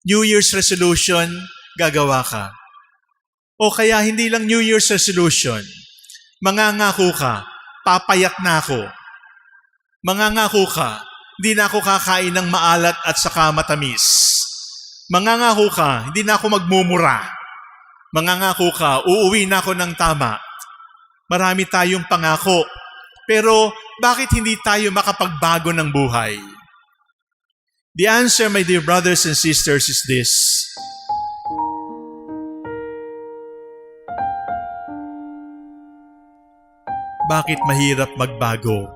New Year's resolution, gagawa ka. O kaya hindi lang New Year's resolution, mangangako ka, papayak na ako. Mangangako ka, hindi na ako kakain ng maalat at saka matamis. Mangangako ka, hindi na ako magmumura. Mangangako ka, uuwi na ako ng tama. Marami tayong pangako, pero bakit hindi tayo makapagbago ng buhay? The answer, my dear brothers and sisters, is this. Bakit mahirap magbago?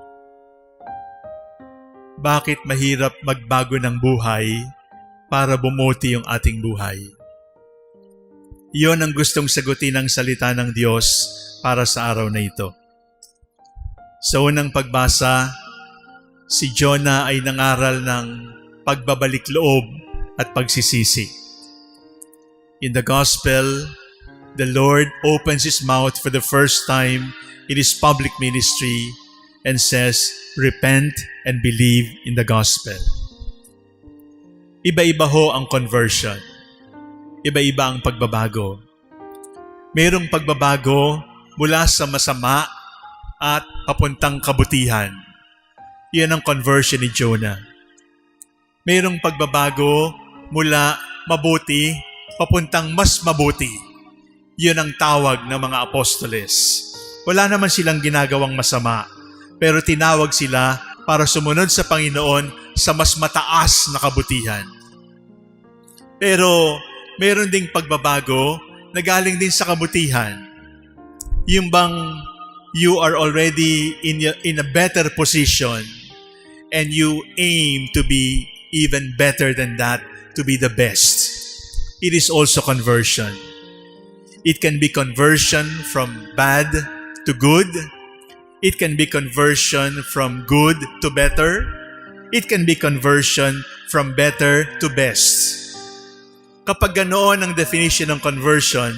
Bakit mahirap magbago ng buhay para bumuti yung ating buhay? Iyon ang gustong sagutin ng salita ng Diyos para sa araw na ito. Sa unang pagbasa, si Jonah ay nangaral ng pagbabalik loob at pagsisisi. In the Gospel, the Lord opens His mouth for the first time in His public ministry and says, "Repent and believe in the Gospel." Iba-iba ho ang conversion. Iba-iba ang pagbabago. Mayroong pagbabago mula sa masama at papuntang kabutihan. Iyan ang conversion ni Jonah. Mayroong pagbabago mula mabuti papuntang mas mabuti. Iyan ang tawag ng mga apostoles. Wala naman silang ginagawang masama, pero tinawag sila para sumunod sa Panginoon sa mas mataas na kabutihan. Pero mayroon ding pagbabago na galing din sa kabutihan. Yung bang you are already in a better position and you aim to be even better than that, to be the best. It is also conversion. It can be conversion from bad to good. It can be conversion from good to better. It can be conversion from better to best. Kapag ganoon ang definition ng conversion,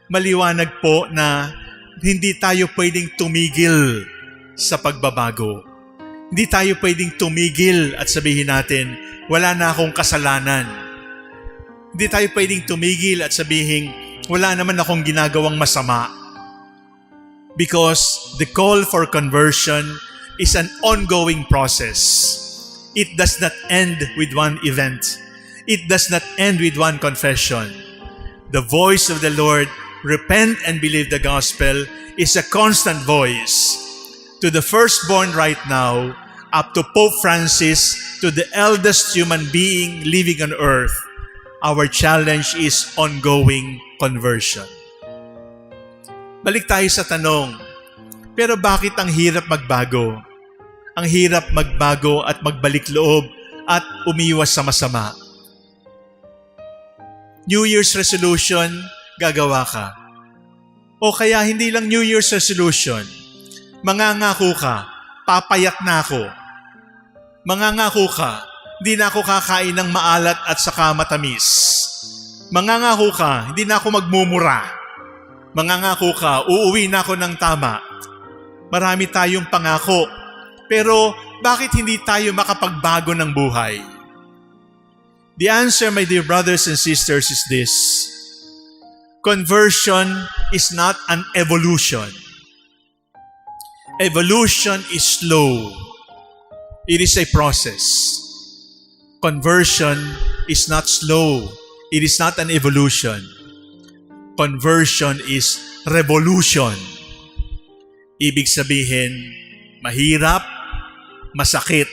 maliwanag po na hindi tayo pwedeng tumigil sa pagbabago. Hindi tayo pwedeng tumigil at sabihin natin, wala na akong kasalanan. Hindi tayo pwedeng tumigil at sabihin, wala naman akong ginagawang masama. Because the call for conversion is an ongoing process. It does not end with one event. It does not end with one confession. The voice of the Lord, repent and believe the gospel, is a constant voice. To the firstborn right now, up to Pope Francis, to the eldest human being living on earth, our challenge is ongoing conversion. Balik tayo sa tanong, pero bakit ang hirap magbago? Ang hirap magbago at magbalik loob at umiwas sa masama. New Year's resolution, gagawa ka. O kaya hindi lang New Year's resolution, mangangako ka, papayak na ako. Mangangako ka, hindi na ako kakain ng maalat at saka matamis. Mangangako ka, hindi na ako magmumura. Mangangako ka, uuwi na ako ng tama. Marami tayong pangako, pero bakit hindi tayo makapagbago ng buhay? The answer, my dear brothers and sisters, is this. Conversion is not an evolution. Evolution is slow. It is a process. Conversion is not slow. It is not an evolution. Conversion is revolution. Ibig sabihin, mahirap, masakit,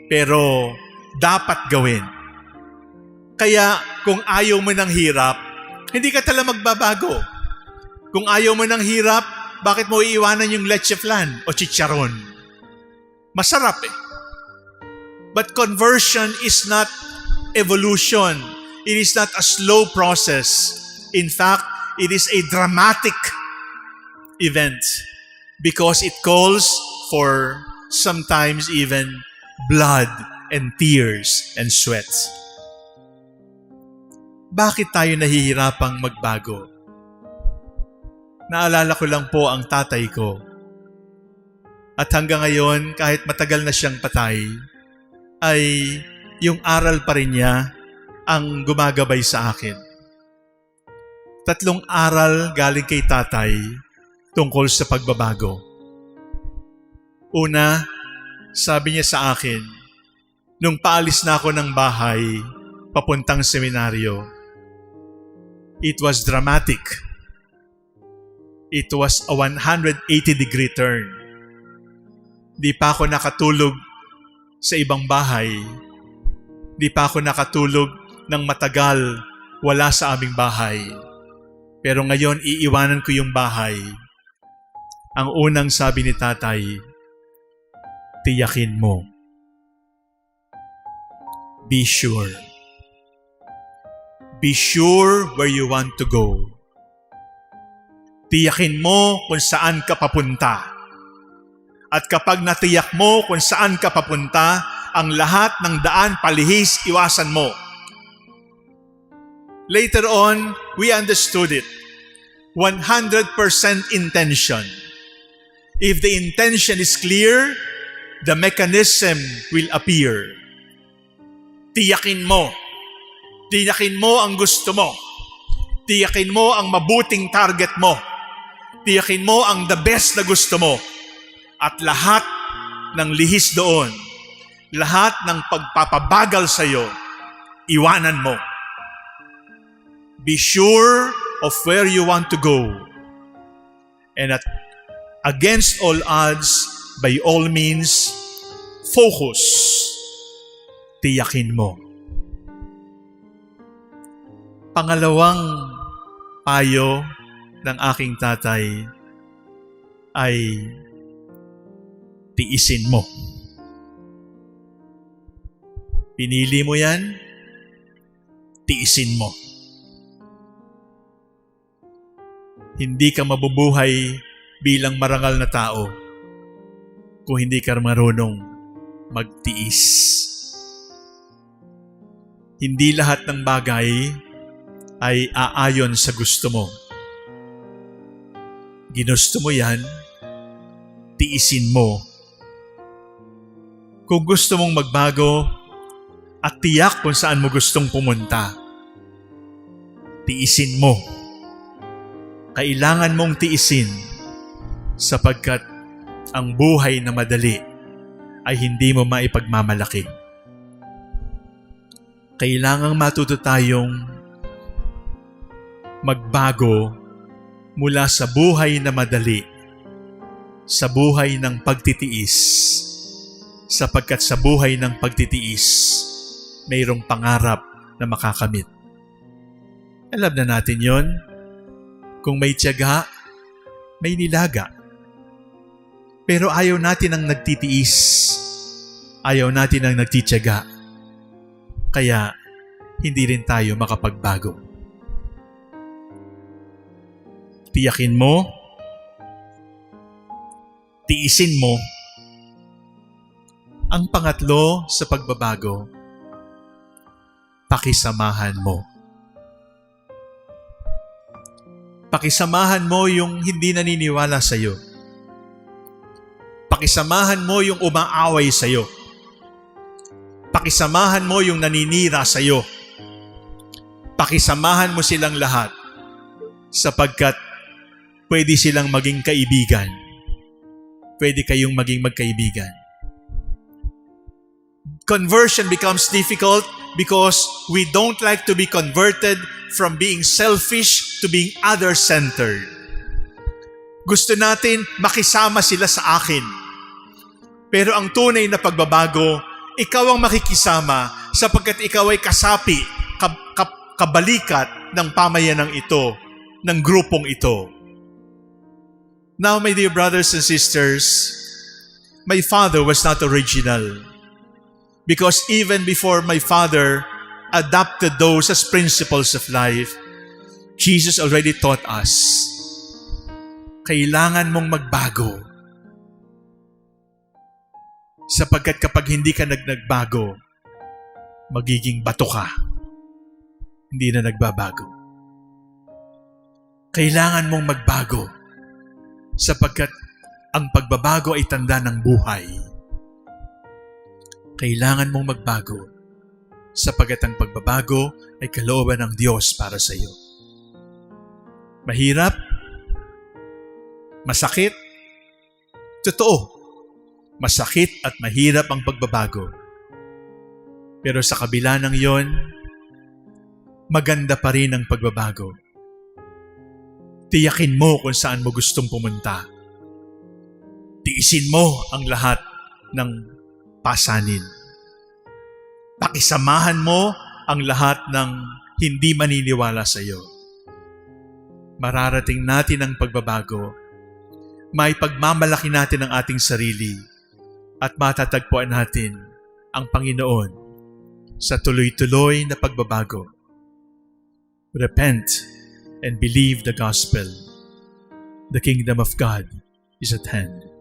pero dapat gawin. Kaya kung ayaw mo ng hirap, hindi ka talaga magbabago. Kung ayaw mo ng hirap, bakit mo iiwanan yung leche flan o chicharon? Masarap eh. But conversion is not evolution. It is not a slow process. In fact, it is a dramatic event because it calls for sometimes even blood and tears and sweat. Bakit tayo nahihirapang magbago? Naalala ko lang po ang tatay ko. At hanggang ngayon, kahit matagal na siyang patay, ay yung aral pa rin niya ang gumagabay sa akin. 3 aral galing kay tatay tungkol sa pagbabago. Una, sabi niya sa akin, nung paalis na ako ng bahay, papuntang seminaryo, it was dramatic. It was a 180-degree turn. Di pa ako nakatulog sa ibang bahay. Di pa ako nakatulog ng matagal wala sa aming bahay. Pero ngayon, iiwanan ko yung bahay. Ang unang sabi ni tatay, tiyakin mo. Be sure. Be sure where you want to go. Tiyakin mo kung saan ka papunta. At kapag natiyak mo kung saan ka papunta, ang lahat ng daan palihis, iwasan mo. Later on, we understood it. 100% intention. If the intention is clear, the mechanism will appear. Tiyakin mo. Tiyakin mo ang gusto mo. Tiyakin mo ang mabuting target mo. Tiyakin mo ang the best na gusto mo. At lahat ng lihis doon, lahat ng pagpapabagal sa iyo, iwanan mo. Be sure of where you want to go. And against all odds, by all means, focus. Tiyakin mo. Pangalawang payo ng aking tatay ay tiisin mo. Pinili mo yan, tiisin mo. Hindi ka mabubuhay bilang marangal na tao kung hindi ka marunong magtiis. Hindi lahat ng bagay ay aayon sa gusto mo. Ginusto mo yan, tiisin mo. Kung gusto mong magbago at tiyak kung saan mo gustong pumunta, tiisin mo. Kailangan mong tiisin sapagkat ang buhay na madali ay hindi mo maipagmamalaki. Kailangang matuto tayong magbago mula sa buhay na madali sa buhay ng pagtitiis, sapagkat sa buhay ng pagtitiis mayroong pangarap na makakamit. Alam na natin yon. Kung may tiyaga, may nilaga. Pero ayaw natin ang nagtitiis. Ayaw natin ang nagtitiyaga. Kaya hindi rin tayo makapagbago. Tiyakin mo, tiisin mo. Ang pangatlo sa pagbabago, pakisamahan mo. Pakisamahan mo yung hindi naniniwala sa iyo. Pakisamahan mo yung umaaway sa iyo. Pakisamahan mo yung naninira sa iyo. Pakisamahan mo silang lahat sapagkat pwede silang maging kaibigan. Pwede kayong maging magkaibigan. Conversion becomes difficult because we don't like to be converted from being selfish to being other-centered. Gusto natin makisama sila sa akin. Pero ang tunay na pagbabago, ikaw ang makikisama sapagkat ikaw ay kasapi, kabalikat ng pamayanang ito, ng grupong ito. Now, my dear brothers and sisters, my father was not original. Because even before my father adopted those as principles of life, Jesus already taught us, kailangan mong magbago. Sapagkat kapag hindi ka nagbago, magiging bato ka. Hindi na nagbabago. Kailangan mong magbago. Sapagkat ang pagbabago ay tanda ng buhay. Kailangan mong magbago sapagat ang pagbabago ay kalooban ng Diyos para sa iyo. Mahirap, masakit, totoo, masakit at mahirap ang pagbabago. Pero sa kabila ng iyon, maganda pa rin ang pagbabago. Tiyakin mo kung saan mo gustong pumunta. Tiisin mo ang lahat ng pasanin. Pakisamahan mo ang lahat ng hindi maniniwala sa iyo. Mararating natin ang pagbabago. May pagmamalaki natin ang ating sarili at matatagpuan natin ang Panginoon sa tuloy-tuloy na pagbabago. Repent and believe the gospel. The kingdom of God is at hand.